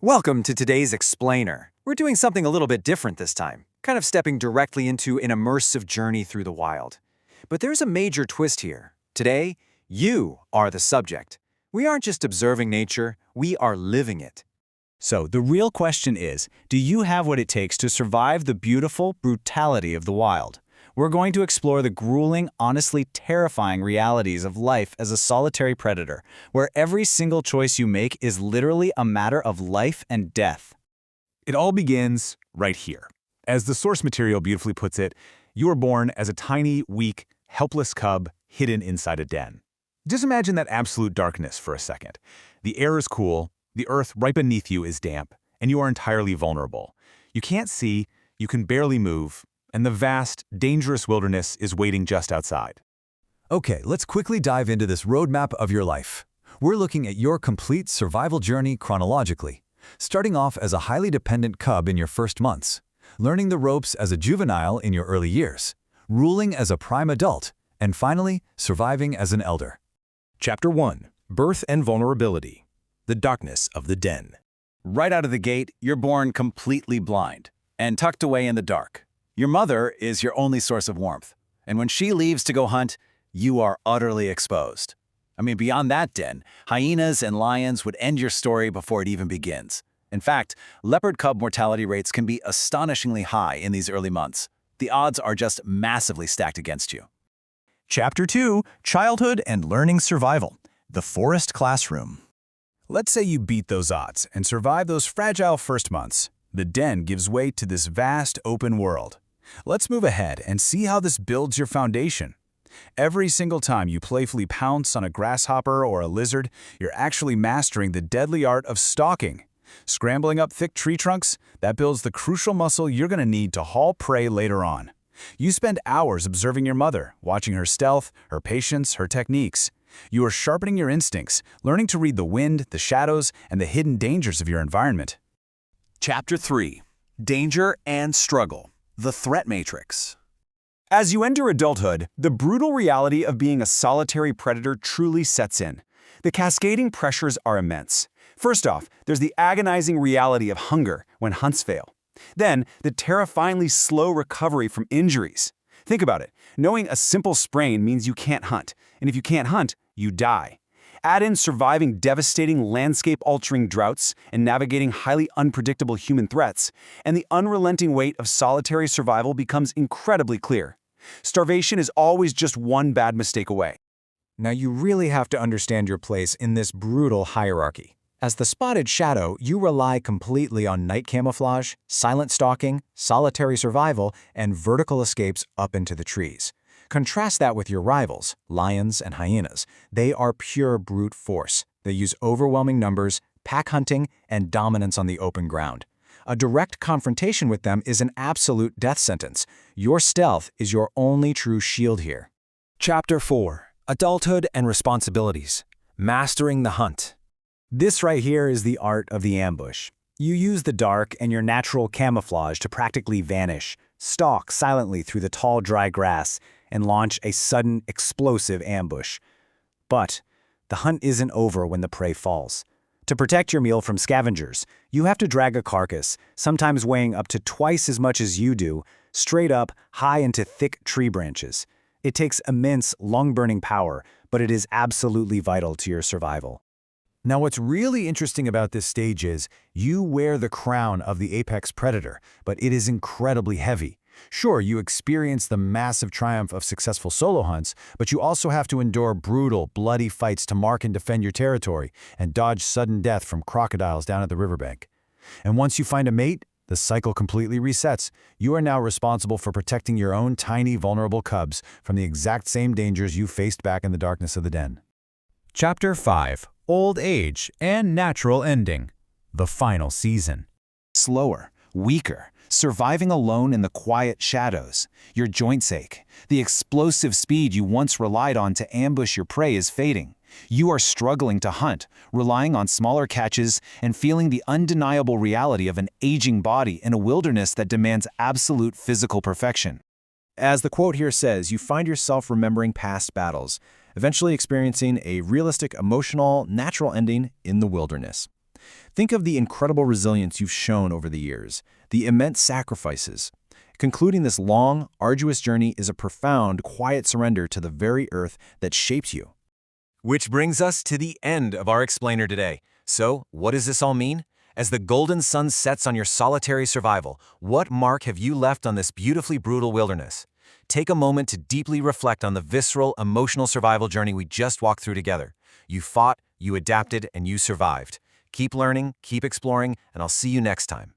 Welcome to today's Explainer. We're doing something a little bit different this time, kind of stepping directly into an immersive journey through the wild. But there's a major twist here. Today, you are the subject. We aren't just observing nature, we are living it. So the real question is, do you have what it takes to survive the beautiful brutality of the wild? We're going to explore the grueling, honestly terrifying realities of life as a solitary predator, where every single choice you make is literally a matter of life and death. It all begins right here. As the source material beautifully puts it, you were born as a tiny, weak, helpless cub hidden inside a den. Just imagine that absolute darkness for a second. The air is cool, the earth right beneath you is damp, and you are entirely vulnerable. You can't see, you can barely move, and the vast, dangerous wilderness is waiting just outside. Okay, let's quickly dive into this roadmap of your life. We're looking at your complete survival journey chronologically, starting off as a highly dependent cub in your first months, learning the ropes as a juvenile in your early years, ruling as a prime adult, and finally, surviving as an elder. Chapter 1. Birth and Vulnerability. The Darkness of the Den. Right out of the gate, you're born completely blind and tucked away in the dark. Your mother is your only source of warmth, and when she leaves to go hunt, you are utterly exposed. Beyond that den, hyenas and lions would end your story before it even begins. In fact, leopard cub mortality rates can be astonishingly high in these early months. The odds are just massively stacked against you. Chapter 2. Childhood and Learning Survival. The Forest Classroom. Let's say you beat those odds and survive those fragile first months. The den gives way to this vast, open world. Let's move ahead and see how this builds your foundation. Every single time you playfully pounce on a grasshopper or a lizard, you're actually mastering the deadly art of stalking. Scrambling up thick tree trunks, that builds the crucial muscle you're going to need to haul prey later on. You spend hours observing your mother, watching her stealth, her patience, her techniques. You are sharpening your instincts, learning to read the wind, the shadows, and the hidden dangers of your environment. Chapter 3. Danger and Struggle. The Threat Matrix. As you enter adulthood, the brutal reality of being a solitary predator truly sets in. The cascading pressures are immense. First off, there's the agonizing reality of hunger when hunts fail. Then, the terrifyingly slow recovery from injuries. Think about it. Knowing a simple sprain means you can't hunt, and if you can't hunt, you die. Add in surviving devastating landscape-altering droughts and navigating highly unpredictable human threats, and the unrelenting weight of solitary survival becomes incredibly clear. Starvation is always just one bad mistake away. Now you really have to understand your place in this brutal hierarchy. As the spotted shadow, you rely completely on night camouflage, silent stalking, solitary survival, and vertical escapes up into the trees. Contrast that with your rivals, lions and hyenas. They are pure brute force. They use overwhelming numbers, pack hunting, and dominance on the open ground. A direct confrontation with them is an absolute death sentence. Your stealth is your only true shield here. Chapter 4. Adulthood and Responsibilities. Mastering the Hunt. This right here is the art of the ambush. You use the dark and your natural camouflage to practically vanish, stalk silently through the tall, dry grass, and launch a sudden, explosive ambush. But the hunt isn't over when the prey falls. To protect your meal from scavengers, you have to drag a carcass, sometimes weighing up to twice as much as you do, straight up, high into thick tree branches. It takes immense, lung-burning power, but it is absolutely vital to your survival. Now what's really interesting about this stage is you wear the crown of the apex predator, but it is incredibly heavy. Sure, you experience the massive triumph of successful solo hunts, but you also have to endure brutal, bloody fights to mark and defend your territory and dodge sudden death from crocodiles down at the riverbank. And once you find a mate, the cycle completely resets. You are now responsible for protecting your own tiny, vulnerable cubs from the exact same dangers you faced back in the darkness of the den. Chapter 5. Old Age and Natural Ending. The Final Season. Slower, weaker, surviving alone in the quiet shadows. Your joints ache. The explosive speed you once relied on to ambush your prey is fading. You are struggling to hunt, relying on smaller catches and feeling the undeniable reality of an aging body in a wilderness that demands absolute physical perfection. As the quote here says, you find yourself remembering past battles, eventually experiencing a realistic, emotional, natural ending in the wilderness. Think of the incredible resilience you've shown over the years, the immense sacrifices. Concluding this long, arduous journey is a profound, quiet surrender to the very earth that shaped you. Which brings us to the end of our explainer today. So, what does this all mean? As the golden sun sets on your solitary survival, what mark have you left on this beautifully brutal wilderness? Take a moment to deeply reflect on the visceral, emotional survival journey we just walked through together. You fought, you adapted, and you survived. Keep learning, keep exploring, and I'll see you next time.